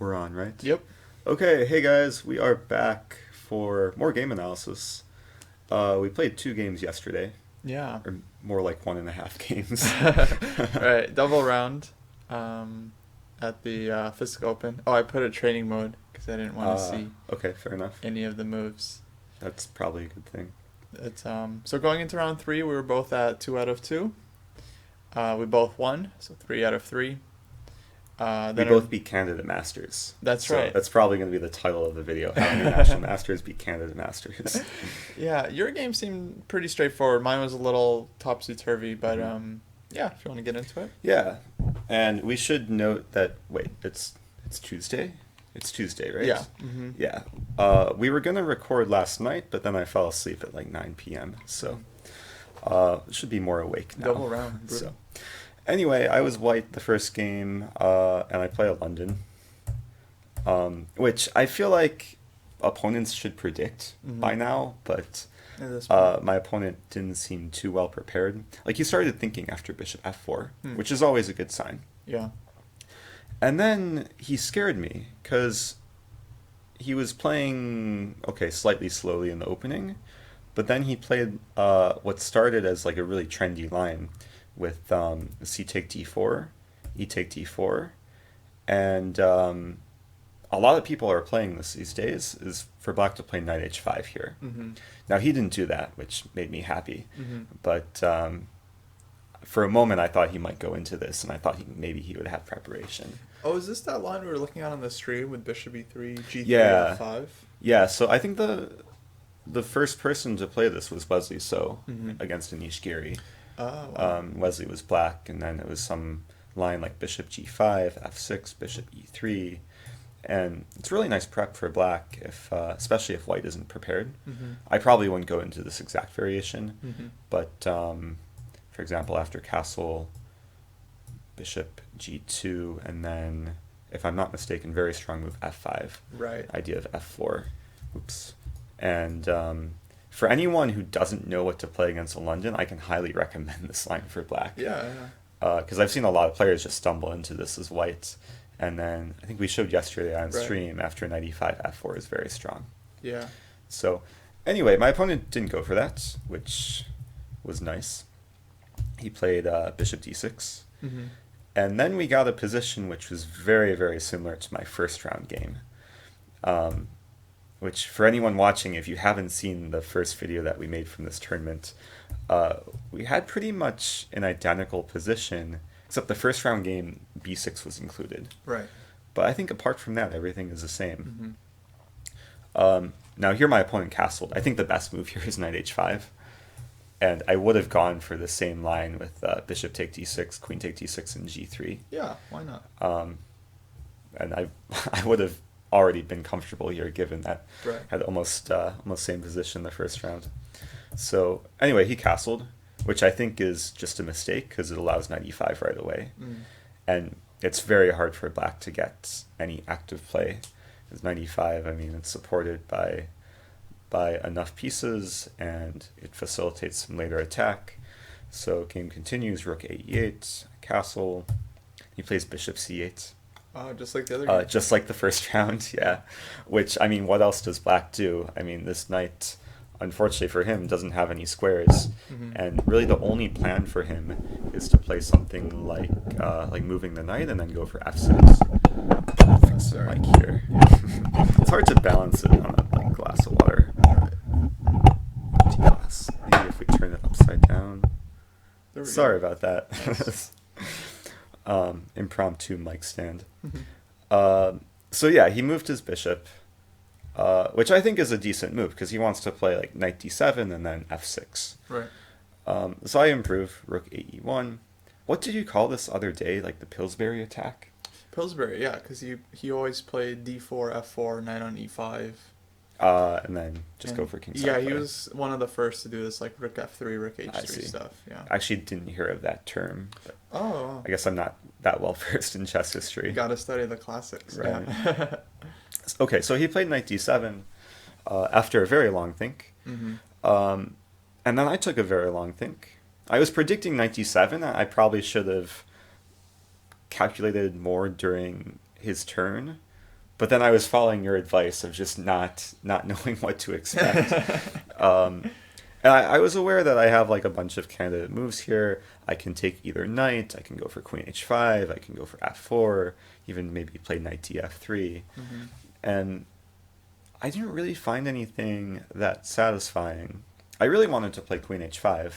We're on, right? Yep. Okay, hey guys, we are back for more game analysis. We played two games yesterday, Yeah. or more like 1.5 games. Right. Double round. At the Fisk Open. Oh, I put it training mode because I didn't want to see Okay, fair enough. any of the moves. That's probably a good thing. It's so going into round three, we were both at 2 out of 2. We both won, so 3 out of 3. We Then both beat Canada Masters. That's So right. that's probably going to be the title of the video. How many National Masters beat Canada Masters? Yeah, your game seemed pretty straightforward. Mine was a little topsy turvy, but yeah, if you want to get into it. Yeah, and we should note that, wait, it's Tuesday? It's Tuesday, right? Yeah. Mm-hmm. Yeah. We were going to record last night, but then I fell asleep at like 9 p.m. So should be more awake now. Double round. Brutal. So anyway, I was white the first game, and I play a London, which I feel like opponents should predict by now, but At this point. my opponent didn't seem too well prepared. Like, he started thinking after bishop f4, which is always a good sign. Yeah. And then he scared me because he was playing, okay, slightly slowly in the opening, but then he played what started as like a really trendy line with c take d4, e take d4, and a lot of people are playing this these days, is for black to play knight h5 here. Mm-hmm. Now, he didn't do that, which made me happy, Mm-hmm. but for a moment I thought he might go into this, and I thought maybe he would have preparation. Oh, is this that line we were looking at on the stream with bishop e3, g3, Yeah. f5? Yeah, so I think the first person to play this was Wesley So Mhm. against Anish Giri. Oh, wow. Wesley was black, and then it was some line like bishop g5, f6, bishop e3, and it's really nice prep for black, if especially if white isn't prepared. Mm-hmm. I probably wouldn't go into this exact variation, Mm-hmm. but for example, after castle, bishop g2, and then, if I'm not mistaken, very strong move f5. Right. Idea of f4. Oops. And for anyone who doesn't know what to play against a London, I can highly recommend this line for black. Yeah, yeah. Because I've seen a lot of players just stumble into this as white. And then I think we showed yesterday on Right. stream, after knight e5, f4 is very strong. Yeah. So anyway, my opponent didn't go for that, which was nice. He played bishop d6. Mm-hmm. And then we got a position which was very, very similar to my first round game. Which, for anyone watching, if you haven't seen the first video that we made from this tournament, we had pretty much an identical position, except the first round game, b6 was included. Right. But I think apart from that, everything is the same. Mm-hmm. Now, here my opponent castled. I think the best move here is knight h5. And I would have gone for the same line with bishop take d6, queen take d6, and g3. Yeah, why not? And I would have already been comfortable here, given that Right. had almost same position the first round. So anyway, he castled, which I think is just a mistake because it allows knight e5 right away, and it's very hard for black to get any active play. Because knight e5, I mean, it's supported by enough pieces, and it facilitates some later attack. So game continues, rook a e8, castle. He plays bishop c8. Just like the other game. Just like the first round, yeah. Which, I mean, what else does black do? I mean, this knight, unfortunately for him, doesn't have any squares. Mhm. And really the only plan for him is to play something like moving the knight and then go for f6. Fix the Sorry. mic here. It's hard to balance it on a glass of water. Empty glass. Maybe if we turn it upside down. There we go. Sorry about that. Nice. Impromptu mic stand. Mhm. So yeah, he moved his bishop, which I think is a decent move because he wants to play like knight d7 and then f6. Right. So I improve rook ae1. What did you call this other day? Like the Pillsbury attack? Pillsbury, yeah, because he always played d4, f4, knight on e5. And then just go for king. Yeah, he was one of the first to do this, like rook f3, rook I h3 see. stuff. Yeah. I actually didn't hear of that term. But Oh, I guess I'm not that well versed in chess history. you got to study the classics. Right. Yeah. Okay, so he played knight d7 after a very long think. Mm-hmm. And then I took a very long think. I was predicting knight d7. I probably should have calculated more during his turn, But then I was following your advice of just not knowing what to expect. And I was aware that I have like a bunch of candidate moves here. I can take either knight, I can go for queen h5, I can go for f4, even maybe play knight df3. Mm-hmm. And I didn't really find anything that satisfying. I really wanted to play queen h5,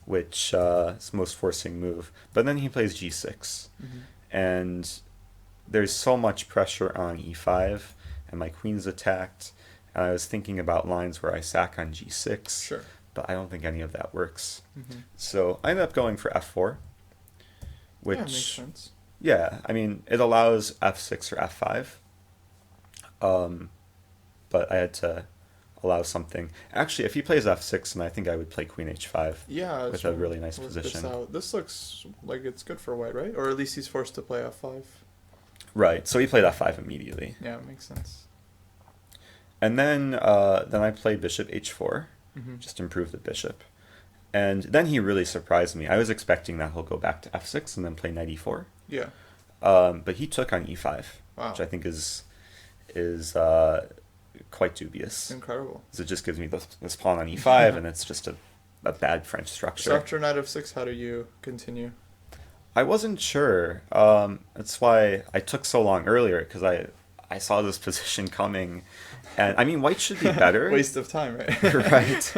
which is the most forcing move. But then he plays g6. Mm-hmm. And there's so much pressure on e5, and my queen's attacked. And I was thinking about lines where I sack on g6, Sure. but I don't think any of that works. Mm-hmm. So I ended up going for f4, which, yeah, makes sense. yeah, I mean, it allows f6 or f5, but I had to allow something. Actually, if he plays f6, then I think I would play queen h5 Yeah, with so a really nice work position. This out. This looks like it's good for white, right? Or at least he's forced to play f5. Right, so he played f5 immediately. Yeah, it makes sense. And then I played bishop h4, Mm-hmm. just to improve the bishop. And then he really surprised me. I was expecting that he'll go back to f6 and then play knight e4. Yeah. But he took on e5, Wow. which I think is quite dubious. Incredible. Because it just gives me this pawn on e5, and it's just a bad French structure. So after knight f6, how do you continue? I wasn't sure. That's why I took so long earlier, because I saw this position coming. And I mean, white should be better. Waste of time, right? Right.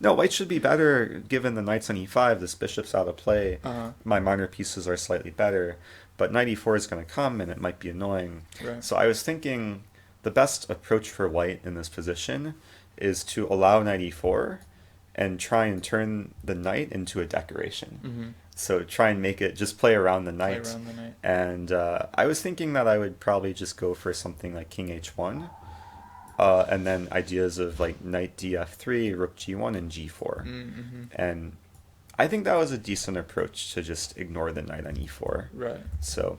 No, white should be better given the knight's on e5, this bishop's out of play. Uh-huh. My minor pieces are slightly better, but knight e4 is going to come and it might be annoying. Right. So I was thinking the best approach for white in this position is to allow knight e4 and try and turn the knight into a decoration. Mm-hmm. So try and make it just play around the Play knight. around the knight. And I was thinking that I would probably just go for something like king h1. And then ideas of like knight df3, rook g1, and g4. Mm-hmm. And I think that was a decent approach to just ignore the knight on e4. Right. So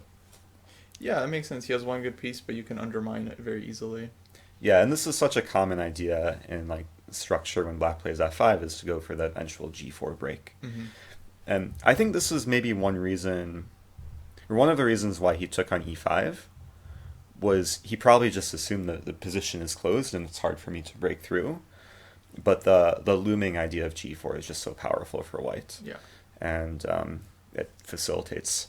Yeah, that makes sense. He has one good piece, but you can undermine it very easily. yeah, and this is such a common idea in like structure when black plays f5 is to go for the eventual g4 break. Mm-hmm. And I think this is maybe one reason, or one of the reasons why he took on e5 was he probably just assumed that the position is closed and it's hard for me to break through. But the looming idea of g4 is just so powerful for white. Yeah. And it facilitates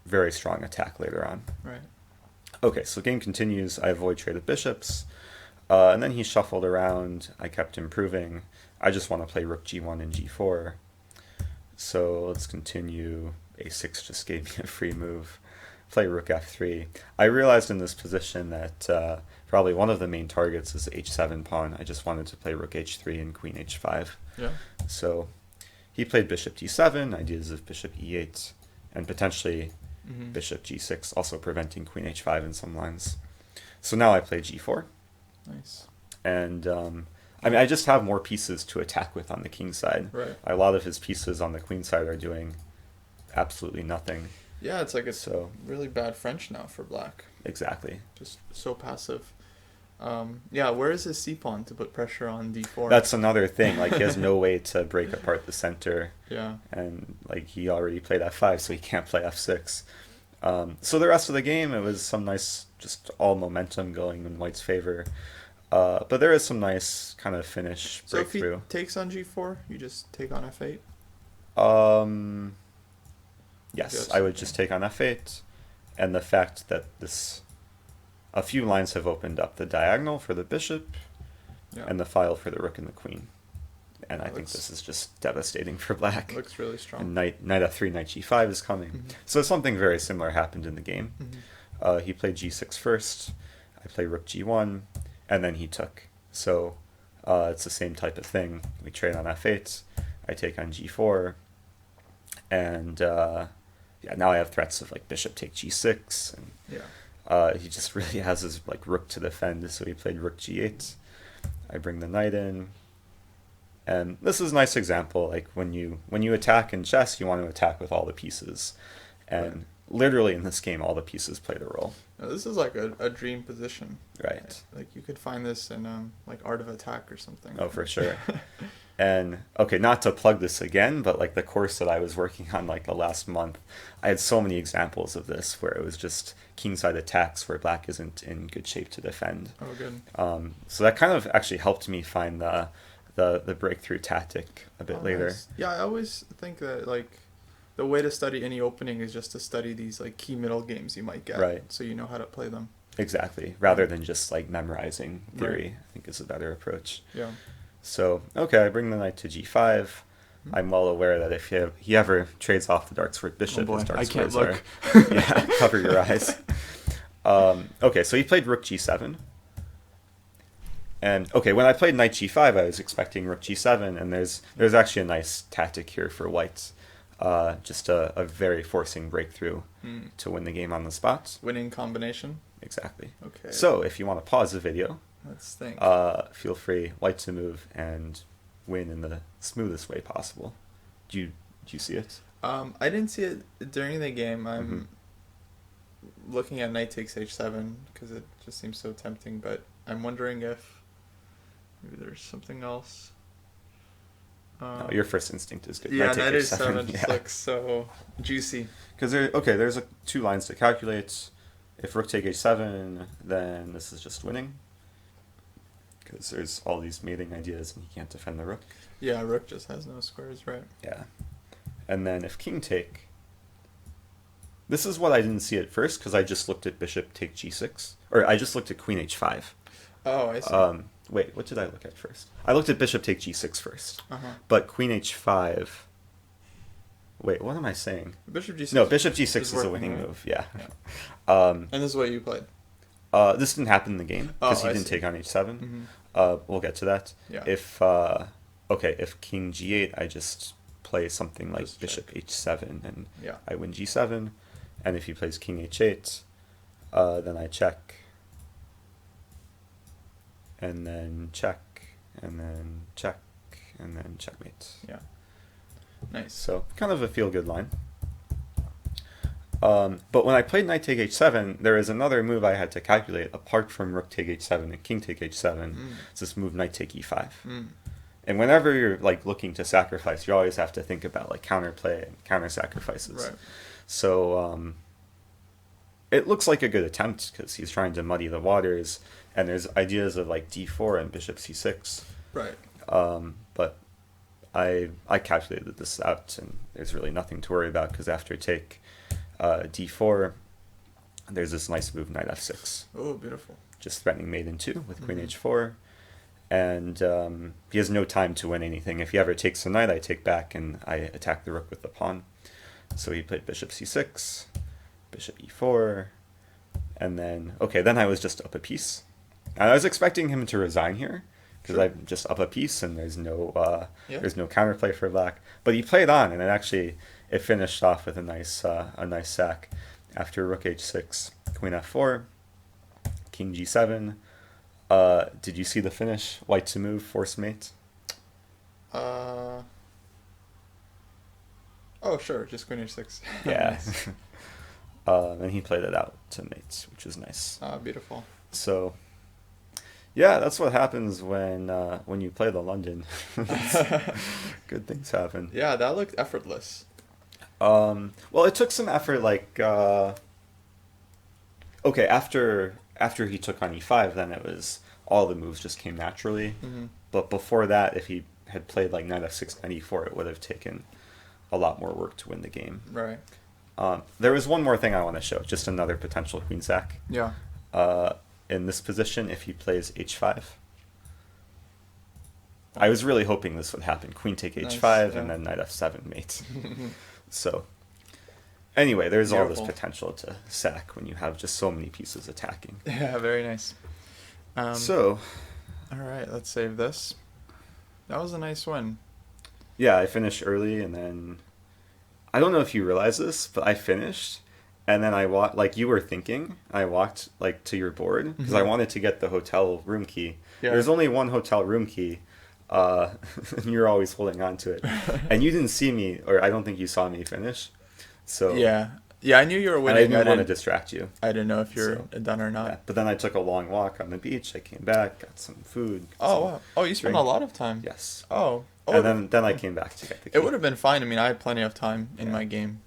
very strong attack later on. Right. Okay, so game continues. I avoid traded bishops. And then he shuffled around. I kept improving. I just want to play rook g1 and g4. So let's continue. a6 just gave me a free move. Play rook f3. I realized in this position that probably one of the main targets is h7 pawn. I just wanted to play rook h3 and queen h5. Yeah. So he played bishop d7, ideas of bishop e8, and potentially Mm-hmm. bishop g6, also preventing queen h5 in some lines. So now I play g4. Nice. And I mean, I just have more pieces to attack with on the king side. Right. A lot of his pieces on the queen side are doing absolutely nothing. Yeah, it's like it's So really bad French now for black. exactly. Just so passive. Yeah, where is his c pawn to put pressure on d4? That's another thing. Like he has no way to break apart the center, Yeah. and like he already played f5, so he can't play f6. So the rest of the game, it was some nice, just all momentum going in white's favor. But there is some nice kind of finish So if he breakthrough. takes on g4, you just take on f8? Yes, Yes, I would okay. just take on f8, and the fact that a few lines have opened up the diagonal for the bishop, Yeah. and the file for the rook and the queen. And I That think looks- this is just devastating for black. Looks really strong. And knight f3, knight g5 is coming. Mhm. So something very similar happened in the game. Mhm. He played g6 first, I play rook g1, and then he took. So it's the same type of thing. We trade on f8, I take on g4, and yeah, now I have threats of like bishop take g6, and Yeah. he just really has his like rook to defend, so he played rook g8. I bring the knight in, and this is a nice example. Like when you attack in chess, you want to attack with all the pieces, and Right. literally in this game, all the pieces play the role. Now, this is like a dream position. Right. Like you could find this in like Art of Attack or something. Oh, for sure. And okay, not to plug this again, but like the course that I was working on like the last month, I had so many examples of this where it was just kingside attacks where black isn't in good shape to defend. Oh, good. So that kind of actually helped me find the breakthrough tactic a bit later. Nice. Yeah, I always think that like the way to study any opening is just to study these like key middle games you might get, Right. so you know how to play them. Exactly, rather than just like memorizing theory. Right. I think is a better approach. Yeah. So okay, I bring the knight to g5. Hmm. I'm well aware that if he ever trades off the dark squared bishop, Oh boy, his dark I can't squares look. are yeah, cover your eyes. Okay, so he played rook g7. And okay, when I played knight g5, I was expecting rook g7, and there's actually a nice tactic here for white. Just a very forcing breakthrough to win the game on the spot. Winning combination. Exactly. Okay. So if you want to pause the video, Let's think. feel free, white to move and win in the smoothest way possible. Do you see it? I didn't see it during the game. I'm looking at knight takes h7 because it just seems so tempting, but I'm wondering if maybe there's something else. No, your first instinct is good. Yeah, take knight h7, h7 just looks so juicy. Because there's two lines to calculate. If rook take h7, then this is just winning. Because there's all these mating ideas and he can't defend the rook. Yeah, rook just has no squares, right? Yeah. And then if king take, this is what I didn't see at first because I just looked at bishop take g6. Or I just looked at queen h5. Oh, I see. Wait, what did I look at first? I looked at bishop take g6 first. Uh-huh. But queen h5... Wait, what am I saying? Bishop g6. No, bishop g6 is a working, winning right? move, yeah. And this is what you played. This didn't happen in the game because Oh, he I didn't see. take on h7. Mm-hmm. We'll get to that. Yeah. If if king g8, I just play something like Just bishop h7 and Yeah. I win g7. And if he plays king h8, then I check. And then check. And then check. And then checkmate. Yeah. Nice. So kind of a feel-good line. But when I played knight take h7, there is another move I had to calculate apart from rook take h7 and king take h7. It's this move knight take e5. And whenever you're like looking to sacrifice, you always have to think about like counterplay and counter sacrifices. Right. So it looks like a good attempt because he's trying to muddy the waters, and there's ideas of like d4 and bishop c6. Right. But I calculated this out, and there's really nothing to worry about because after take d4, there's this nice move knight f6, Oh, beautiful. just threatening mate in 2 with queen h4, and he has no time to win anything. If he ever takes the knight, I take back and I attack the rook with the pawn. So he played bishop c6, bishop e4, and then then I was just up a piece. And I was expecting him to resign here because Sure. I'm just up a piece and there's no Yeah. there's no counterplay for black. But he played on, and it finished off with a nice sack after rook h6, queen f4, king g7. Did you see the finish? White to move, force mate. Oh, sure. Just queen h6. Yeah. Nice. And he played it out to mate, which was nice. Beautiful. So, yeah, that's what happens when you play the London. Good things happen. Yeah, that looked effortless. Well, it took some effort. Like, after he took on e5, then it was all the moves just came naturally. Mm-hmm. But before that, if he had played like knight f6, knight e4, it would have taken a lot more work to win the game. Right. There was one more thing I want to show, just another potential queen sack. Yeah. In this position, if he plays h5. I was really hoping this would happen. Queen take h5, Nice, yeah. and then knight f7 mate. So, anyway, there's all this Beautiful. potential to sack when you have just so many pieces attacking. Yeah, very nice. So, All right, let's save this. That was a nice win. yeah, I finished early, and then I don't know if you realize this, but I finished, and then I walked like you were thinking. I walked like to your board because I wanted to get the hotel room key. Yeah. There's only one hotel room key, and you're always holding on to it, and you didn't see me, or I don't think you saw me finish. So Yeah. Yeah, I knew you were And I winning. didn't want to distract you. I didn't know if you're So, done or not. Yeah. But then I took a long walk on the beach. I came back, got some food. got Oh, some wow. Oh, you spent a drink. lot of time. Yes. Oh. And then I came back to get the key. It would have been fine. I mean, I had plenty of time in Yeah. my game.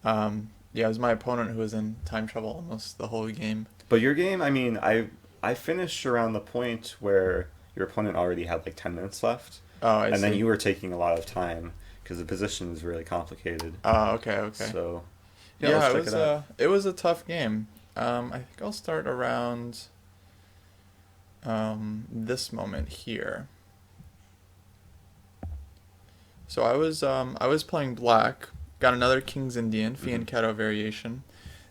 Yeah, it was my opponent who was in time trouble almost the whole game. But your game, I mean, I finished around the point where your opponent already had like 10 minutes left. Oh, I see. And then you were taking a lot of time because the position is really complicated. Oh, okay. So, Yeah, let's it check was it out. it was a tough game. I think I'll start around this moment here. So I was playing black, got another King's Indian, Fianchetto variation.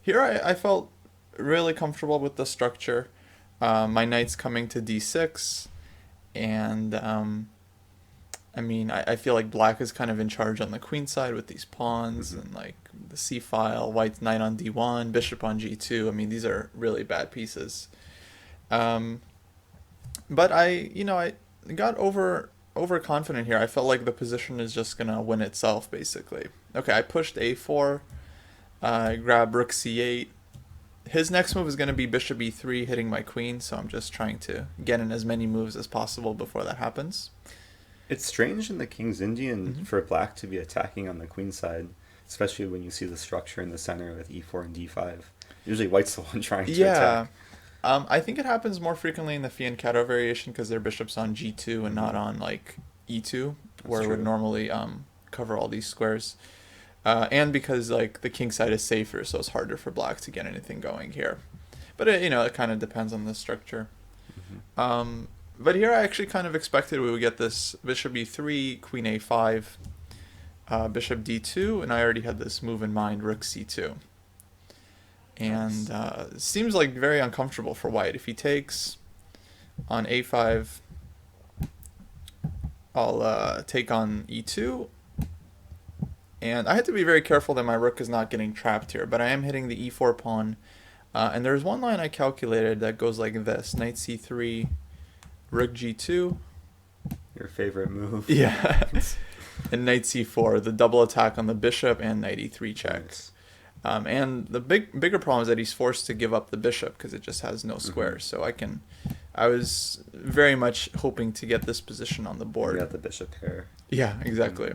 Here I felt really comfortable with the structure. My knight's coming to d6, and I mean, I feel like black is kind of in charge on the queen side with these pawns and like the c-file, white's knight on d1, bishop on g2. I mean, these are really bad pieces. But I got overconfident here. I felt like the position is just gonna win itself, basically. Okay, I pushed a4, grab rook c8. His next move is going to be bishop e3, hitting my queen, so I'm just trying to get in as many moves as possible before that happens. It's strange in the King's Indian for black to be attacking on the queen side, especially when you see the structure in the center with e4 and d5. Usually white's the one trying to attack. I think it happens more frequently in the Fianchetto variation because their bishop's on g2 and not on like e2, where it would normally cover all these squares. And because like the king side is safer, so it's harder for black to get anything going here. But it kind of depends on the structure. But here I actually kind of expected we would get this bishop e3, queen a5, bishop d2, and I already had this move in mind, rook c2. And it seems like very uncomfortable for white. If he takes on a5, I'll take on e2. And I had to be very careful that my rook is not getting trapped here, but I am hitting the e4 pawn. And there's one line I calculated that goes like this: knight c3, rook g2. Your favorite move. Yeah. And knight c4, the double attack on the bishop and knight e3 check. Nice. And the bigger problem is that he's forced to give up the bishop because it just has no squares. So I was very much hoping to get this position on the board. You got the bishop pair. Yeah, exactly.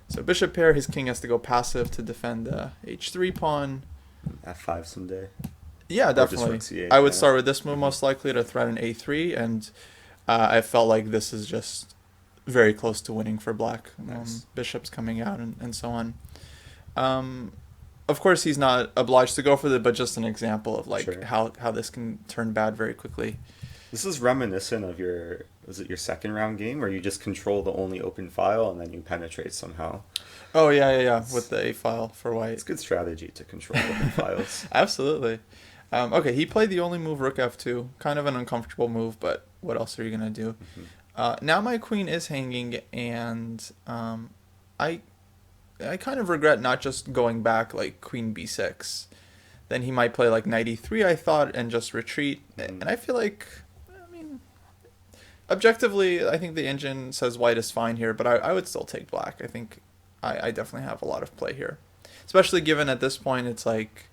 So bishop pair, his king has to go passive to defend the h3 pawn. F5 someday. Yeah, Or just definitely. rook c8, I would yeah. start with this move most likely to threaten a3, and I felt like this is just very close to winning for black. Nice. Bishops coming out and so on. Of course, he's not obliged to go for it, but just an example of like Sure. how this can turn bad very quickly. This is reminiscent of your second round game where you just control the only open file and then you penetrate somehow. Oh yeah, with the a file for white. It's good strategy to control open files. Absolutely. Okay, he played the only move, rook f2. Kind of an uncomfortable move, but what else are you gonna do? Now my queen is hanging, and I kind of regret not just going back like queen b6. Then he might play like knight e3, I thought, and just retreat. And I feel like, I mean, objectively, I think the engine says white is fine here, but I would still take black. I think I definitely have a lot of play here. Especially given at this point it's like,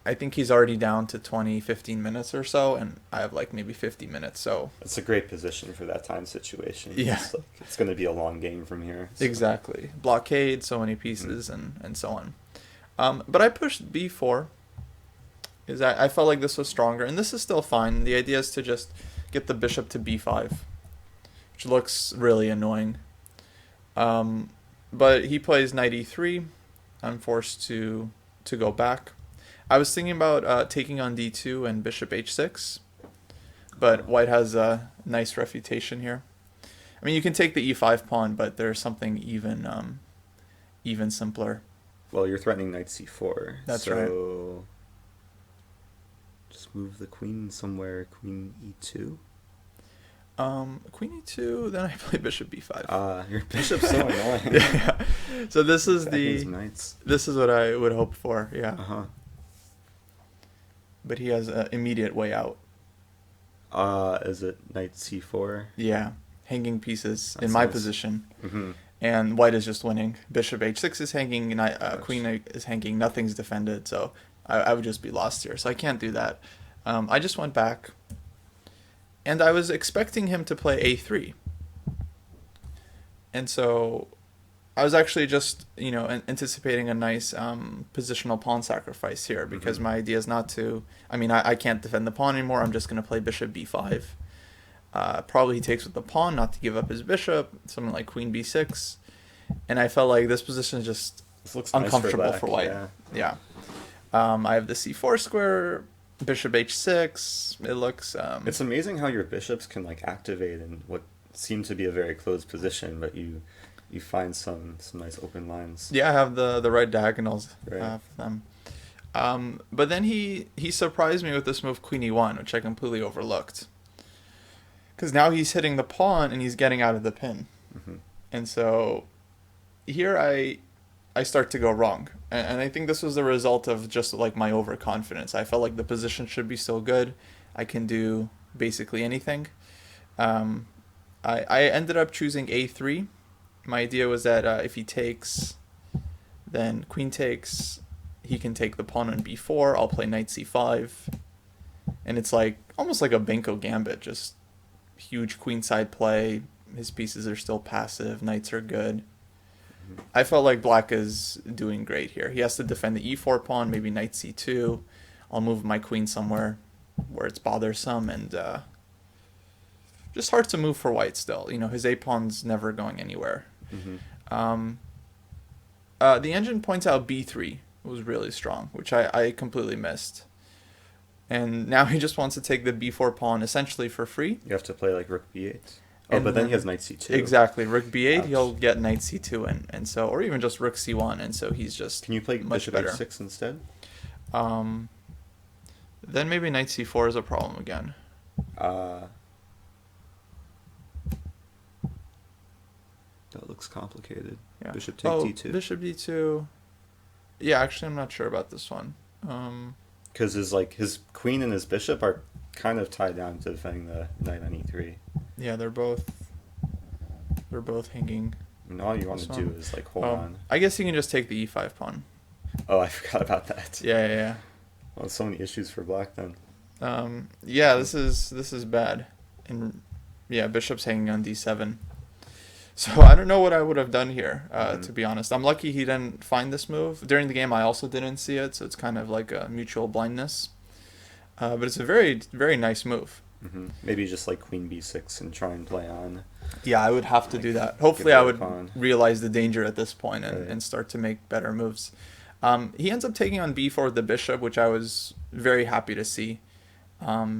I think he's already down to 15 minutes or so, and I have like maybe 50 minutes, so... It's a great position for that time situation. Yeah. It's going to be a long game from here. So. Exactly. Blockade, so many pieces, and so on. But I pushed b4, because I felt like this was stronger, and this is still fine. The idea is to just get the bishop to b5, which looks really annoying. But he plays knight e3. I'm forced to go back. I was thinking about taking on d2 and bishop h6, but white has a nice refutation here. I mean, you can take the e5 pawn, but there's something even simpler. Well, you're threatening knight c4. That's right. right. So just move the queen somewhere. Queen e2. Queen e2, then I play bishop b5. Your bishop's so annoying. Yeah. So this is Stacking knights. this is what I would hope for. Yeah. But he has an immediate way out. Is it knight c4? Yeah, hanging pieces That's in my nice. position. and white is just winning. Bishop h6 is hanging, and Ouch. queen is hanging. Nothing's defended, so I would just be lost here. So I can't do that. I just went back, and I was expecting him to play a3. And so I was actually just, anticipating a nice positional pawn sacrifice here, because my idea is not to... I can't defend the pawn anymore. I'm just going to play bishop b5. Probably he takes with the pawn, not to give up his bishop, something like queen b6. And I felt like this position is just This looks uncomfortable nice for black, white. yeah. I have the c4 square, bishop h6. It looks... It's amazing how your bishops can like activate in what seemed to be a very closed position, but you find some nice open lines. Yeah, I have the right diagonals Right. for them. But then he surprised me with this move queen e1, which I completely overlooked. Because now he's hitting the pawn and he's getting out of the pin. Mm-hmm. And so here I start to go wrong. And I think this was the result of just like my overconfidence. I felt like the position should be so good. I can do basically anything. I ended up choosing a3. My idea was that if he takes, then queen takes, he can take the pawn on b4. I'll play knight c5. And it's like almost like a Benko gambit, just huge queenside play. His pieces are still passive. Knights are good. I felt like black is doing great here. He has to defend the e4 pawn, maybe knight c2. I'll move my queen somewhere where it's bothersome, and just hard to move for white still. His a pawn's never going anywhere. Mm-hmm. The engine points out b3 was really strong, which I completely missed. And now he just wants to take the b4 pawn essentially for free. You have to play like rook b8. Oh, And but then he then- has knight c2. Exactly. Rook b8, Ouch. he'll get knight c2, and so, or even just rook c1, and so he's just Can you play much bishop better. h6 instead? Then maybe knight c4 is a problem again. That looks complicated. Yeah. Bishop take d2. Bishop d2. Yeah, actually, I'm not sure about this one. Because his queen and his bishop are kind of tied down to defending the knight on e3. Yeah, they're both hanging. And all you want to This do one. is like hold on. I guess you can just take the e5 pawn. Oh, I forgot about that. Yeah. Well, so many issues for black then. Yeah, this is bad. And yeah, bishop's hanging on d7. So I don't know what I would have done here, to be honest. I'm lucky he didn't find this move. During the game, I also didn't see it, so it's kind of like a mutual blindness. But it's a very, very nice move. Mm-hmm. Maybe just like queen b6 and try and play on. Yeah, I would have to do that. Give Hopefully, it I a would pawn. realize the danger at this point Right. and start to make better moves. He ends up taking on b4 with the bishop, which I was very happy to see.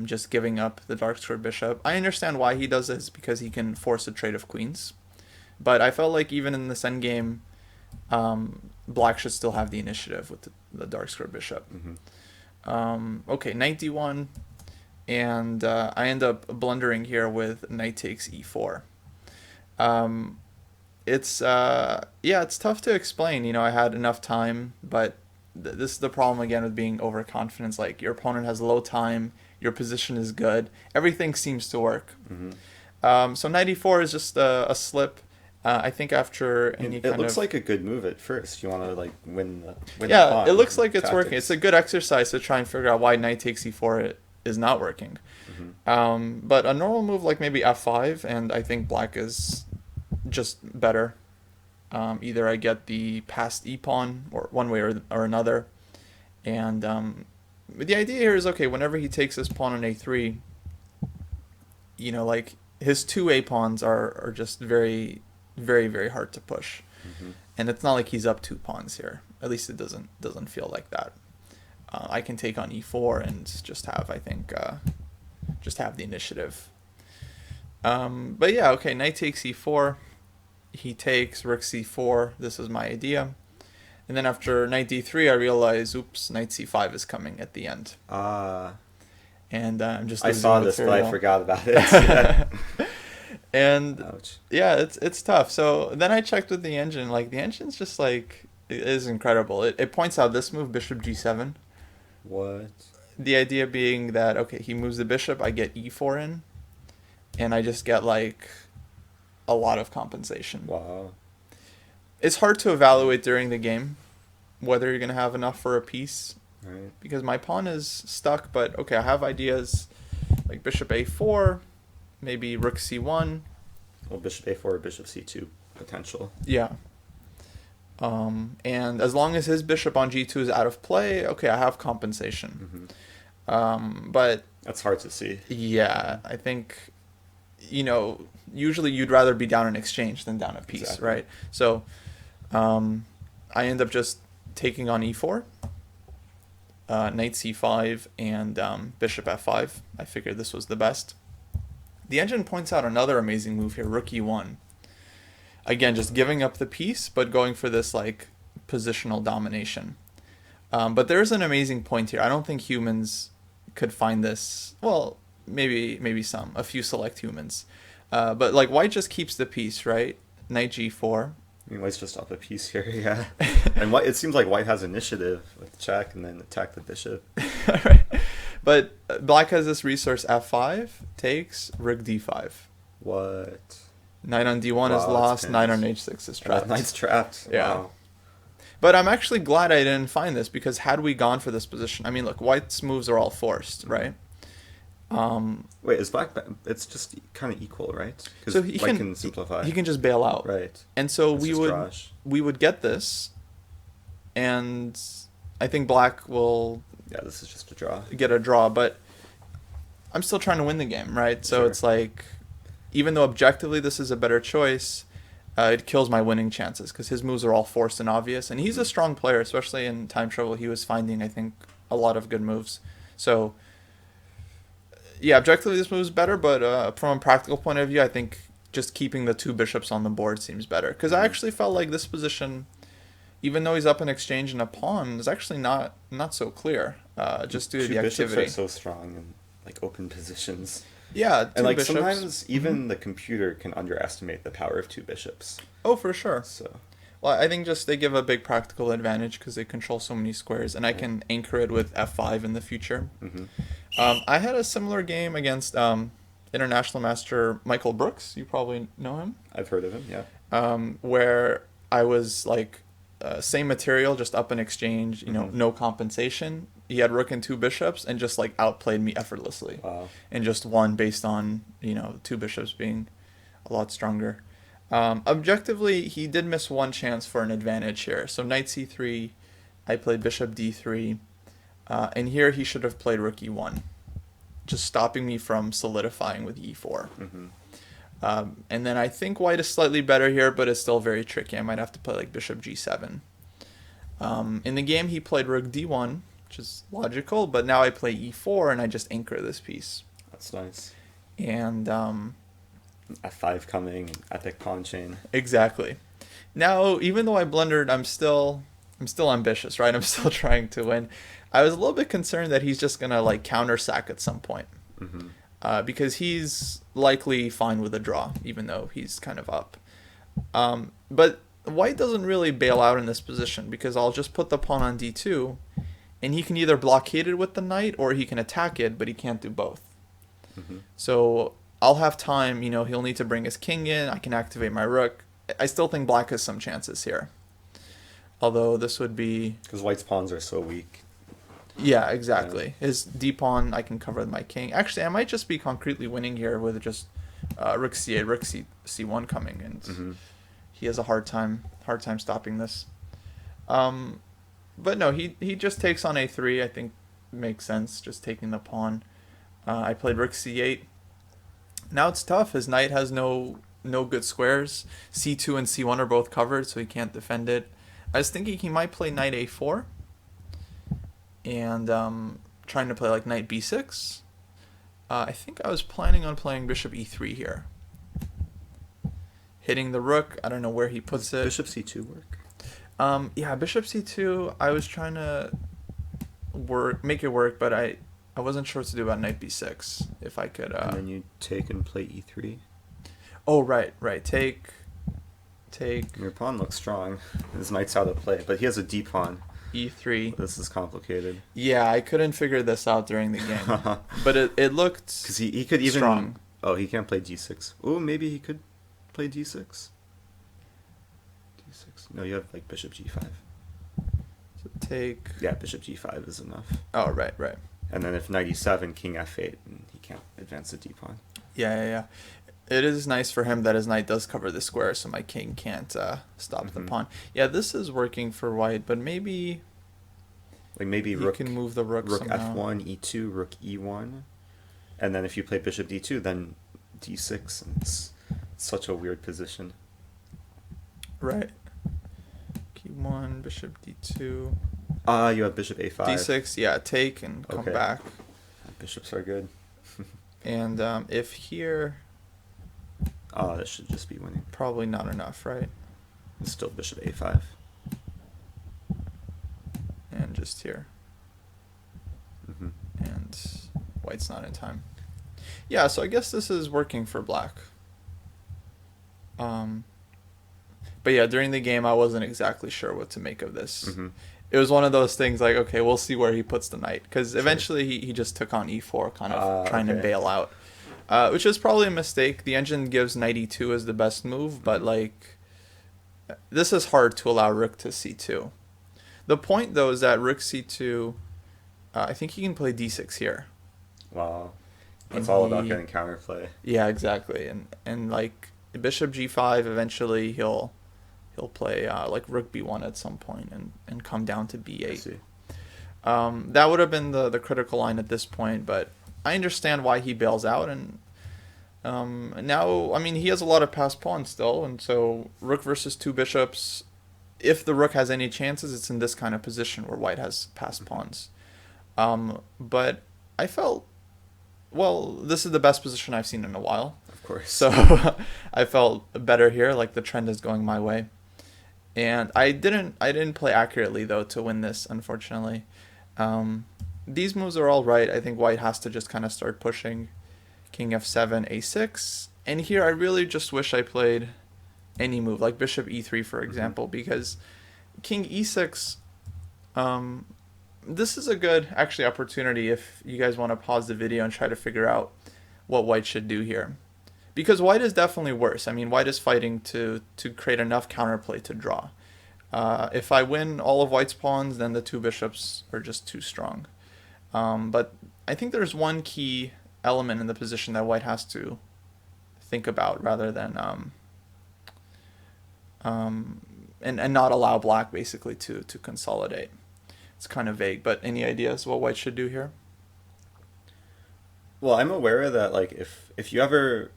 Just giving up the dark square bishop. I understand why he does this, because he can force a trade of queens. But I felt like even in this endgame, black should still have the initiative with the dark square bishop. Mm-hmm. Okay, knight d1, and I end up blundering here with knight takes e4. It's tough to explain. I had enough time, but this is the problem again with being overconfident. Like, your opponent has low time, your position is good, everything seems to work. Mm-hmm. So knight e4 is just a slip. I think after any kind It looks of... like a good move at first. You want to like win the Yeah, pawn it looks like it's tactics. working. It's a good exercise to try and figure out why knight takes e4 is not working. Mm-hmm. But a normal move like maybe f5, and I think black is just better. Either I get the passed e-pawn, or one way or another. And but the idea here is, okay, whenever he takes this pawn on a3, like his two a-pawns are just very, very, very hard to push. Mm-hmm. And it's not like he's up two pawns here. At least it doesn't feel like that. I can take on e4 and just have, I think, just have the initiative. But yeah, okay, knight takes e4. He takes rook c4. This is my idea. And then after knight d3, I realize, oops, knight c5 is coming at the end. And I'm just I losing saw this, but I material. forgot about it. And Ouch. yeah, it's tough. So then I checked with the engine. Like, the engine's just like, it is incredible. It points out this move, bishop g7. What? The idea being that, okay, he moves the bishop, I get e4 in, and I just get like a lot of compensation. Wow. It's hard to evaluate during the game whether you're gonna have enough for a piece Right. because my pawn is stuck. But okay, I have ideas like bishop a4, maybe rook c1. Well, bishop a4, bishop c2 potential. Yeah. And as long as his bishop on g2 is out of play, okay, I have compensation. But That's hard to see. yeah, I think, usually you'd rather be down an exchange than down a piece, Exactly. right? So I end up just taking on e4, knight c5, and bishop f5. I figured this was the best. The engine points out another amazing move here, rook e1. Again, just giving up the piece, but going for this like positional domination. But there's an amazing point here. I don't think humans could find this. Well, maybe a few select humans. But like white just keeps the piece, right? Knight g4. I mean, white's just up a piece here, yeah. And white, it seems like white has initiative with check and then attack the bishop. But black has this resource f5, takes, rook d5. What? Knight on d1 is Wow, lost, that's knight on tense. h6 is That trapped. knight's trapped. Yeah. Wow. But I'm actually glad I didn't find this, because had we gone for this position, I mean, look, white's moves are all forced, right? Wait, is black? It's just kind of equal, right? Because So white can simplify. he can just bail out. Right. And so It's we just would drawish. we would get this, and I think black will Yeah, this is just a draw. get a draw, but I'm still trying to win the game, right? So Sure. it's like, even though objectively this is a better choice, it kills my winning chances because his moves are all forced and obvious, and he's a strong player, especially in time travel. He was finding, I think, a lot of good moves. So yeah, objectively this move is better, but from a practical point of view, I think just keeping the two bishops on the board seems better, because I actually felt like this position, even though he's up in exchange and a pawn, is actually not so clear, just due to Two the bishops activity. are so strong in like open positions. Yeah, two And like bishops. sometimes even the computer can underestimate the power of two bishops. Oh, for sure. So Well, I think just they give a big practical advantage because they control so many squares, and I can anchor it with f5 in the future. I had a similar game against international master Michael Brooks. You probably know him. I've heard of him. Yeah. Where I was like, same material, just up in exchange, no compensation. He had rook and two bishops and just like outplayed me effortlessly. Wow. And just won based on, two bishops being a lot stronger. Objectively, he did miss one chance for an advantage here. So knight c3, I played bishop d3, and here he should have played rook e1, just stopping me from solidifying with e4. And then I think white is slightly better here, but it's still very tricky. I might have to play like bishop g7. In the game, he played rook d1, which is logical, but now I play e4 and I just anchor this piece. That's nice. And F5 coming, epic pawn chain. exactly. Now, even though I blundered, I'm still ambitious, right? I'm still trying to win. I was a little bit concerned that he's just gonna like counter sack at some point, because he's likely fine with a draw, even though he's kind of up. But white doesn't really bail out in this position because I'll just put the pawn on d2, and he can either blockade it with the knight or he can attack it, but he can't do both. So I'll have time, he'll need to bring his king in, I can activate my rook. I still think black has some chances here. Although this would be... Because white's pawns are so weak. Yeah, exactly. His d-pawn, I can cover with my king. Actually, I might just be concretely winning here with just rook c8, rook c1 coming, and he has a hard time stopping this. But no, he just takes on a3, I think makes sense, just taking the pawn. I played rook c8. Now it's tough. His knight has no good squares. c2 and c1 are both covered, so he can't defend it. I was thinking he might play knight a4, and trying to play like knight b6. I think I was planning on playing bishop e3 here. Hitting the rook, I don't know where he puts it. Bishop c2 work? Yeah, bishop c2, I was trying to make it work, but I wasn't sure what to do about knight b6, if I could... and then you take and play e3. Oh, right, take... Your pawn looks strong. His knight's out of play, but he has a d-pawn. e3. This is complicated. Yeah, I couldn't figure this out during the game. But it looked Because he could even... strong. Oh, he can't play d6. Oh, maybe he could play d6. d6. No, you have like bishop g5. So take. Yeah, bishop g5 is enough. Oh, right. And then if knight e7, king f8, and he can't advance the d-pawn. Yeah. It is nice for him that his knight does cover the square, so my king can't stop the pawn. Yeah, this is working for white, but maybe Like maybe he rook can move the rook somehow. f1, e2, rook e1. And then if you play bishop d2, then d6. And it's such a weird position. Right. Q1, bishop d2. You have bishop a5. d6, yeah, take and come Okay. back. Bishops are good. And if here, That should just be winning. probably not enough, right? It's still bishop a5. And just here. Mm-hmm. And white's not in time. Yeah, so I guess this is working for black. But yeah, during the game, I wasn't exactly sure what to make of this. Mm-hmm. It was one of those things like, okay, we'll see where he puts the knight. Because Sure. eventually he just took on e4, kind of trying to okay. bail out. Which is probably a mistake. The engine gives knight e2 as the best move, but like, this is hard to allow rook to c2. The point, though, is that rook c2, I think he can play d6 here. Wow. That's And all about he- getting counterplay. Yeah, exactly. And like, bishop g5, eventually he'll play like rook b1 at some point and come down to I b8. see. That would have been the critical line at this point, but I understand why he bails out. And now, I mean, he has a lot of passed pawns still, and so rook versus two bishops, if the rook has any chances, it's in this kind of position where white has passed pawns. But I felt, well, this is the best position I've seen in a while. Of course. So I felt better here, like the trend is going my way. And I didn't play accurately though to win this, unfortunately. These moves are all right. I think white has to just kind of start pushing. King f7, a6. And here I really just wish I played any move, like bishop e3 for example, because king e6, this is a good actually opportunity if you guys want to pause the video and try to figure out what white should do here. Because white is definitely worse. I mean, white is fighting to create enough counterplay to draw. If I win all of white's pawns, then the two bishops are just too strong. But I think there's one key element in the position that white has to think about rather than and not allow black basically to consolidate. It's kind of vague, but any ideas what white should do here? Well, I'm aware that like if you ever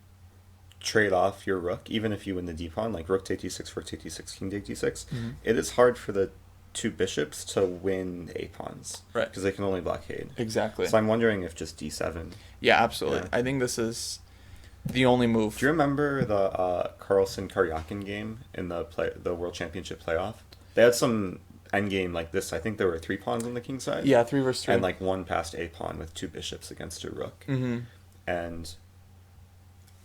trade off your rook, even if you win the d-pawn, like rook take d6, rook take d6, king take d6, it is hard for the two bishops to win a-pawns. Right. Because they can only blockade. Exactly. So I'm wondering if just d7. Yeah, absolutely. Yeah. I think this is the only move. Do you remember the Carlsen-Karyakin game in the World Championship playoff? They had some endgame like this. I think there were 3 pawns on the king side. Yeah, 3 versus 3. And like one passed a pawn with 2 bishops against a rook. Mm-hmm. And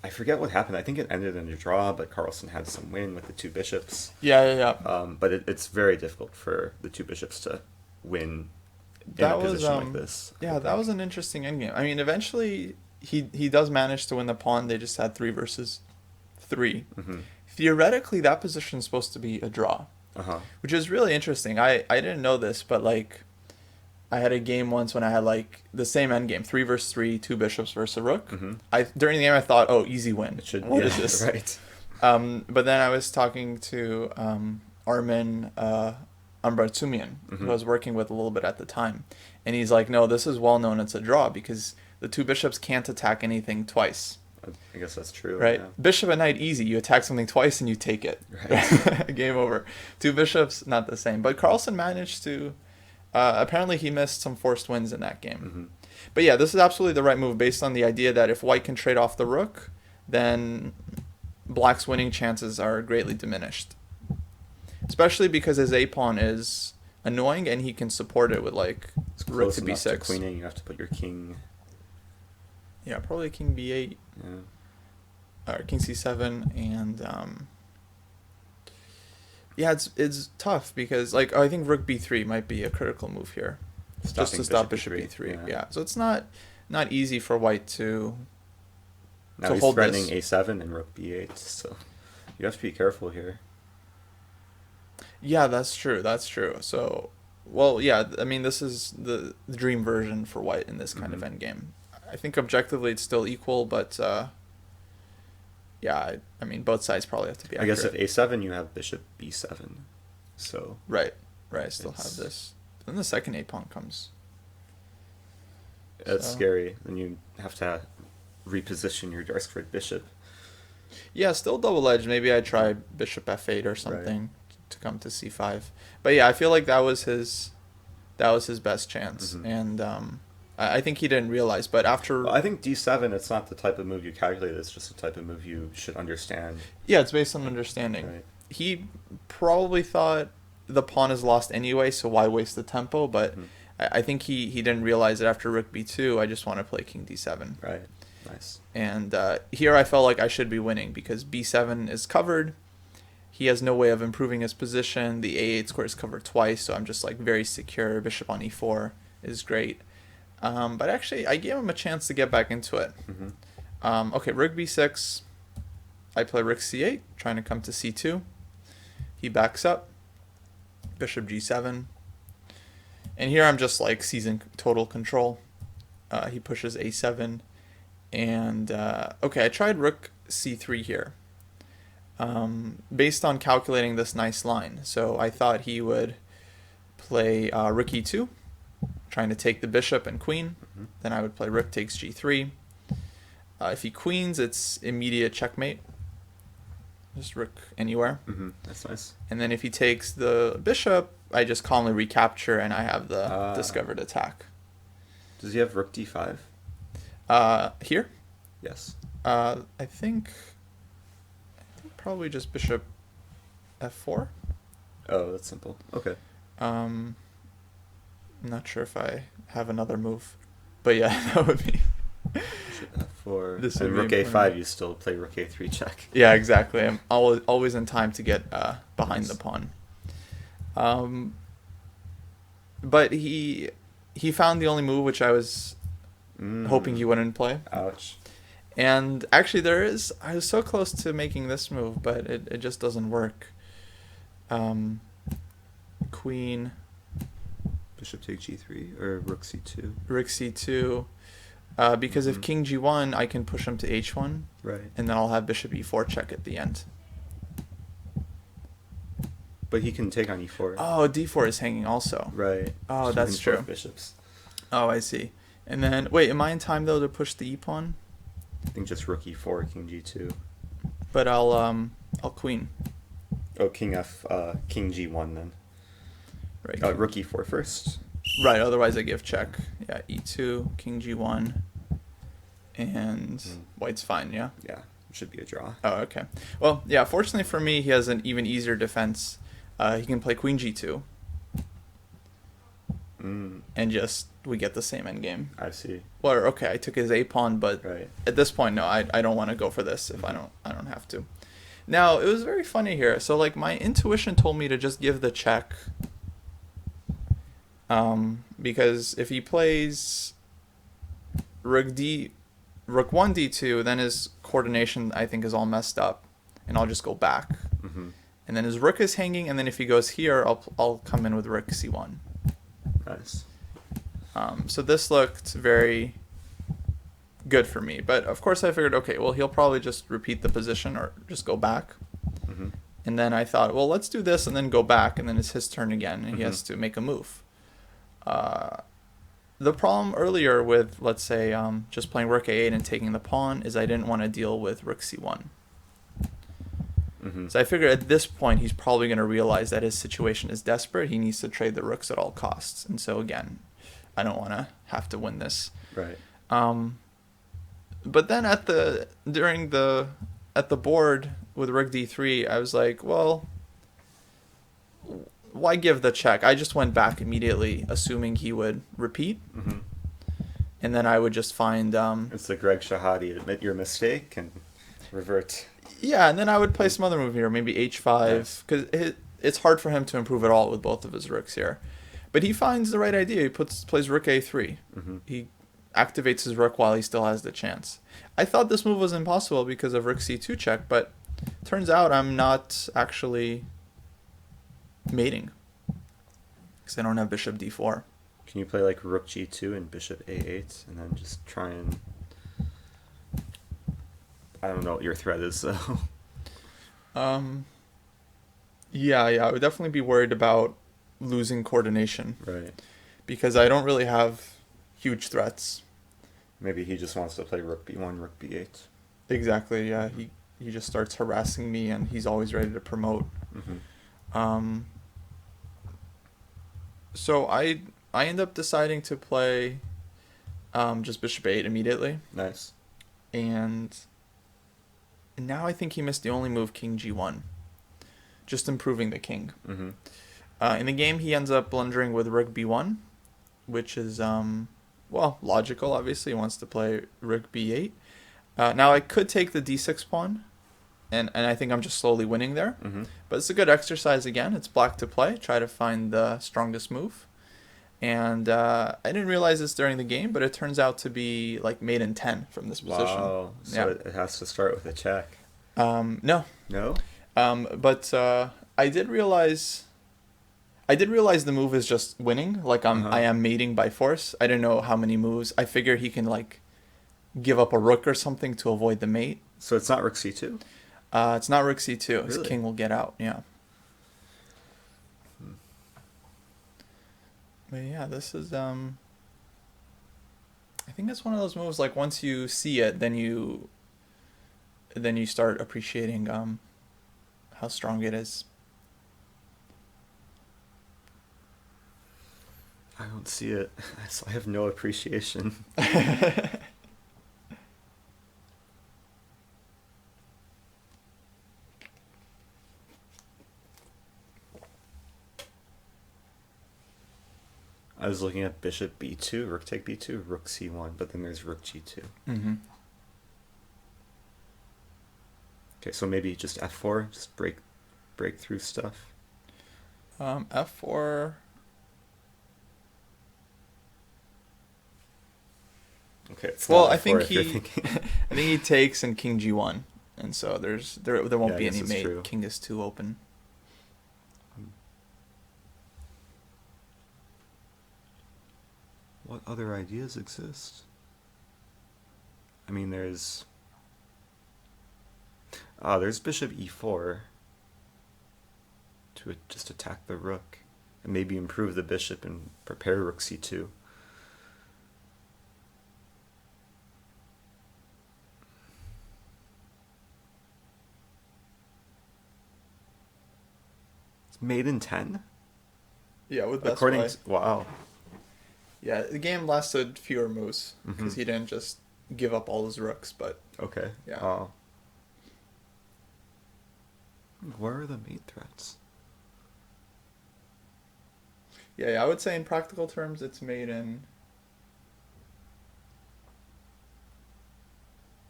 I forget what happened. I think it ended in a draw, but Carlsen had some win with the 2 bishops. Yeah. But it's very difficult for the 2 bishops to win in That a was, position like this. Yeah, that was an interesting endgame. I mean, eventually he does manage to win the pawn. They just had 3 versus 3. Mm-hmm. Theoretically, that position is supposed to be a draw, which is really interesting. I didn't know this, but like I had a game once when I had like the same endgame, 3 versus 3, 2 bishops versus a rook. Mm-hmm. During the game I thought, oh, easy win. What is this? Right. But then I was talking to Armin Ambratsumian, who I was working with a little bit at the time. And he's like, no, this is well known it's a draw because the 2 bishops can't attack anything twice. I guess that's true. Right? Yeah. Bishop at knight, easy. You attack something twice and you take it. Right. Game over. 2 bishops, not the same. But Carlsen managed to... apparently he missed some forced wins in that game. Mm-hmm. But yeah, this is absolutely the right move based on the idea that if white can trade off the rook, then black's winning chances are greatly diminished. Especially because his a-pawn is annoying and he can support it with like It's rook close to enough b6. to queening. You have to put your king. Yeah, probably king b8 Yeah. or king c7 and yeah, it's tough because like I think rook b3 might be a critical move here. Just Stopping to stop bishop e3. Yeah. So it's not easy for white to Now to he's hold threatening this. a7 and rook b8, so you have to be careful here. Yeah, that's true. That's true. So, well, yeah. I mean, this is the dream version for white in this kind of Hmm. endgame. I think objectively it's still equal, but yeah. I mean, both sides probably have to be I guess if accurate. a7, you have bishop b7. So Right. Right. I still have it's this. Then the second a pawn comes. it's So scary. Then you have to reposition your dark squared bishop. yeah, still double edged. Maybe I try bishop f8 or Right. something to come to c5. But yeah, I feel like that was his best chance, Hmm. and I think he didn't realize. But after, Well, I think d7, it's not the type of move you calculate. It's just the type of move you should understand. yeah, it's based on understanding. Right. He probably thought the pawn is lost anyway, so why waste the tempo? But Mhm. I think he didn't realize that after rook b2, I just want to play king d7. Right. Nice. And here I felt like I should be winning because b7 is covered. He has no way of improving his position. The a8 square is covered twice, so I'm just like very secure. Bishop on e4 is great. But actually, I gave him a chance to get back into it. Hmm. Okay, rook b6. I play rook c8, trying to come to c2. He backs up. Bishop g7. And here I'm just like seizing total control. He pushes a7. And, okay, I tried rook c3 here. Based on calculating this nice line. So I thought he would play rook e2, trying to take the bishop and queen. Hmm. Then I would play rook takes g3. If he queens, it's immediate checkmate. Just rook anywhere. Hmm. That's nice. And then if he takes the bishop, I just calmly recapture and I have the Ah. discovered attack. Does he have rook d5? Here, Yes. I think probably just bishop f4. Oh, that's simple. Okay. I'm not sure if I have another move, but yeah, that would be. Bishop f4. This And would rook be a5, important. you still play rook a3 check. Yeah, exactly. I'm always in time to get behind Nice. the pawn. But he found the only move which I was hoping he wouldn't play. Ouch. And actually, I was so close to making this move, but it just doesn't work. Queen, Bishop take g3 or rook c2. rook c2. Because if Mhm. king g1, I can push him to h1, Right. and then I'll have bishop e4 check at the end. But he can take on e4. Oh, d4 is hanging also. Right. Oh, So you that's can both true. Bishops. Oh, I see. And then, wait, am I in time, though, to push the e-pawn? I think just rook e4, king g2. But I'll queen. Oh, king g1 then. Right. Rook e4 first. Right, otherwise I give check. Yeah, e2, king g1, and white's fine, yeah? Yeah, it should be a draw. Oh, okay. Well, yeah, fortunately for me, he has an even easier defense. He can play queen g2, and we get the same endgame. I see. Well, okay, I took his a-pawn, but Right. at this point, no, I don't want to go for this if I don't have to. Now, it was very funny here. So, like, my intuition told me to just give the check. Because if he plays rook 1 d2, then his coordination I think is all messed up, and I'll just go back. Hmm. And then his rook is hanging, and then if he goes here, I'll come in with rook c1. Nice. So this looked very good for me, but of course I figured, okay, well he'll probably just repeat the position or just go back. Hmm. And then I thought, well, let's do this and then go back, and then it's his turn again, and he has Mhm. to make a move. The problem earlier with, let's say, just playing rook a8 and taking the pawn is I didn't want to deal with rook c1. Hmm. So I figured at this point he's probably going to realize that his situation is desperate. He needs to trade the rooks at all costs. And so again, I don't want to have to win this. Right. But then at the board with rook d3, I was like, well, why give the check? I just went back immediately, assuming he would repeat, Hmm. and then I would just find It's the Greg Shahadi, admit your mistake and revert. yeah, and then I would play some other move here, maybe h5, because it's hard for him to improve at all with both of his rooks here. But he finds the right idea. He plays rook a3. Hmm. He activates his rook while he still has the chance. I thought this move was impossible because of rook c2 check, but turns out I'm not actually mating because I don't have bishop d4. Can you play like rook g2 and bishop a8 and then just try and... I don't know what your threat is though. Yeah, I would definitely be worried about losing coordination Right. because I don't really have huge threats. Maybe he just wants to play rook b1, rook b8. Exactly, yeah. He just starts harassing me and he's always ready to promote. Mm-hmm. So I end up deciding to play just bishop 8 immediately. Nice. And now I think he missed the only move, king g1. Just improving the king. Mm-hmm. In the game, he ends up blundering with rook b1, which is, logical, obviously. He wants to play rook b8. Now, I could take the d6 pawn, and I think I'm just slowly winning there. Mm-hmm. But it's a good exercise again. It's black to play. Try to find the strongest move. And I didn't realize this during the game, but it turns out to be like mate in 10 from this position. Wow. So it has to start with a check. No. No? But I did realize the move is just winning. Like I am mating by force. I didn't know how many moves. I figure he can like give up a rook or something to avoid the mate. So it's not rook c2? It's not rook c2. Really? His king will get out. Yeah. But yeah, this is I think it's one of those moves like once you see it, then you start appreciating how strong it is. I don't see it. So I have no appreciation. I was looking at bishop b2, rook take b2, rook c1, but then there's rook g2. Mm-hmm. Okay, so maybe just f4, just break through stuff. F4. Okay. It's Well, not I F4 think if you're he, thinking. I think he takes and king g1, and so there won't Yeah, be I any guess mate. it's true. King is 2 open. What other ideas exist? I mean, there's bishop e4 to just attack the rook and maybe improve the bishop and prepare rook c2. It's mate in 10? Yeah, with best According play. to, wow. Yeah, the game lasted fewer moves because Mhm. he didn't just give up all his rooks, but Okay. Yeah. Where are the mate threats? yeah, I would say in practical terms it's made in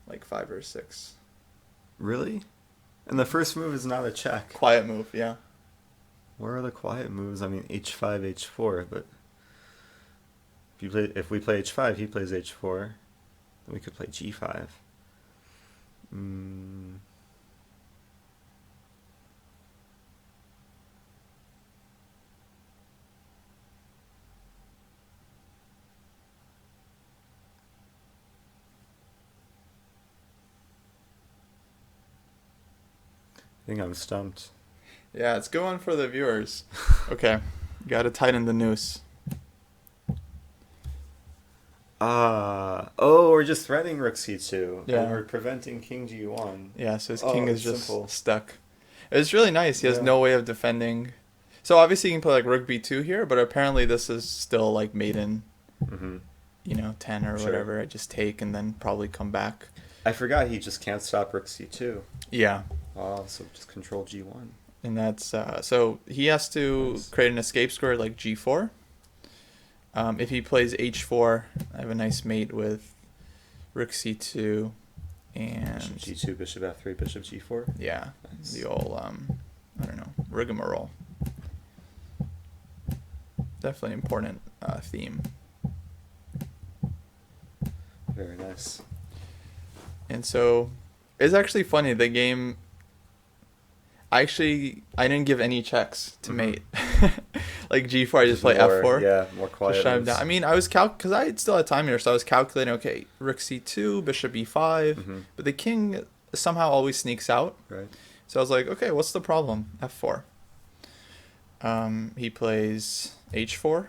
like 5 or 6. Really? And the first move is not a check. Quiet move, yeah. Where are the quiet moves? I mean, h5, h4, but if we play h5, he plays h4, then we could play g5. I think I'm stumped. Yeah, it's going for the viewers. Okay, gotta tighten the noose. We're just threatening rook c2. Yeah. And we're preventing king g1. Yeah, so his Oh, king is it's just simple. stuck. It's really nice. He has Yeah. no way of defending. So obviously you can play like rook b2 here, but apparently this is still like mate in, Mm-hmm. 10 or Sure. whatever. I just take and then probably come back. I forgot he just can't stop rook c2. Yeah. Oh, so just control g1. And that's so he has to Nice. create an escape square like g4. If he plays h4, I have a nice mate with rook c2 and Bishop g2, bishop f3, bishop g4. yeah, Nice. the old I don't know, rigmarole. Definitely important theme. Very nice. And so it's actually funny, the game I didn't give any checks to Mhm. mate. Like G4, I just play More- F4. Yeah, more quiet. Just shut him moves. down. I mean, I was because I still had time here, so I was calculating. Okay, Rook C2, Bishop E5, Mhm. but the king somehow always sneaks out. Right. So I was like, okay, what's the problem? F4. He plays H4,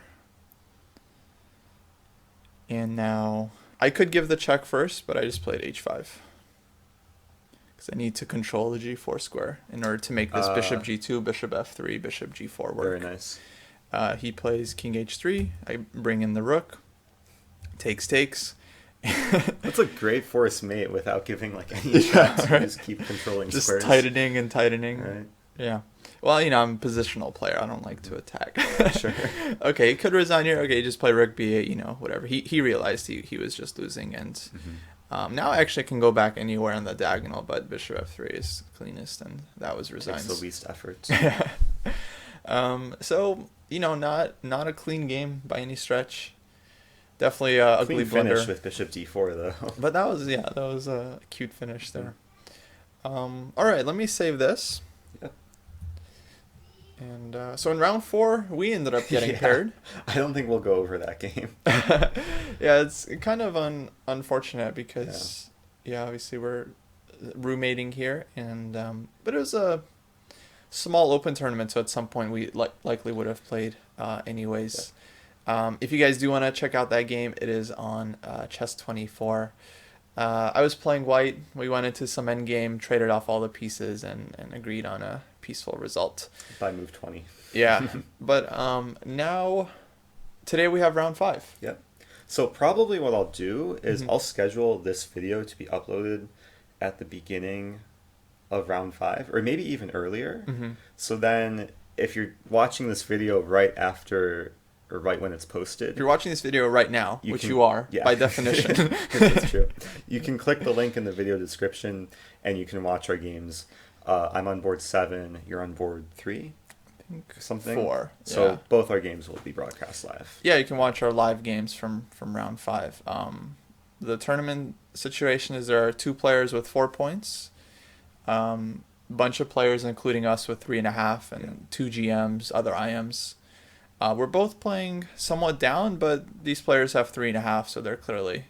and now I could give the check first, but I just played H5 because I need to control the G4 square in order to make this Bishop G2, Bishop F3, Bishop G4 work. Very nice. He plays King H3. I bring in the Rook. Takes. That's a great force mate without giving like any chance. Right. You just keep controlling Just squares. tightening and tightening. Right. Yeah. Well, I'm a positional player. I don't like to attack. Sure. Okay, he could resign here. Okay, just play Rook B8, whatever. He realized he was just losing. And now I actually can go back anywhere on the diagonal, but Bishop F3 is cleanest, and that was resigned. Takes the least effort. So, not a clean game by any stretch. Definitely a ugly Clean blunder. finish with Bishop D4 though. But that was a cute finish there. All right, let me save this. Yep. And so in round 4, we ended up getting Yeah. paired. I don't think we'll go over that game. Yeah, it's kind of unfortunate because, obviously we're roommating here, and but it was a small open tournament, so at some point we likely would have played anyways. If you guys do want to check out that game, it is on Chess24. I was playing white. We went into some endgame, traded off all the pieces, and agreed on a peaceful result. By move 20. Yeah, but now, today we have round 5. Yep. So probably what I'll do is Mhm. I'll schedule this video to be uploaded at the beginning of round 5, or maybe even earlier. Mm-hmm. So then if you're watching this video right after or right when it's posted, If you're watching this video right now, You which can- you are, yeah. by definition. That's true. You can click the link in the video description and you can watch our games. I'm on board 7, you're on board 3, something. 4. So Yeah. both our games will be broadcast live. Yeah, you can watch our live games from round 5. The tournament situation is there are 2 players with 4 points, bunch of players including us with 3.5, and 2 GMs, other IMs. We're both playing somewhat down, but these players have 3.5, so they're clearly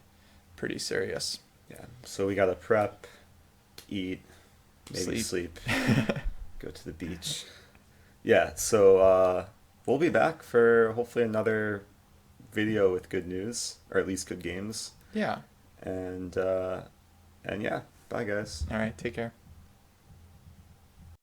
pretty serious. Yeah. So we gotta prep, eat, maybe Sleep. go to the beach. Yeah, so we'll be back for hopefully another video with good news, or at least good games. Yeah. And yeah, bye guys. All right, take care.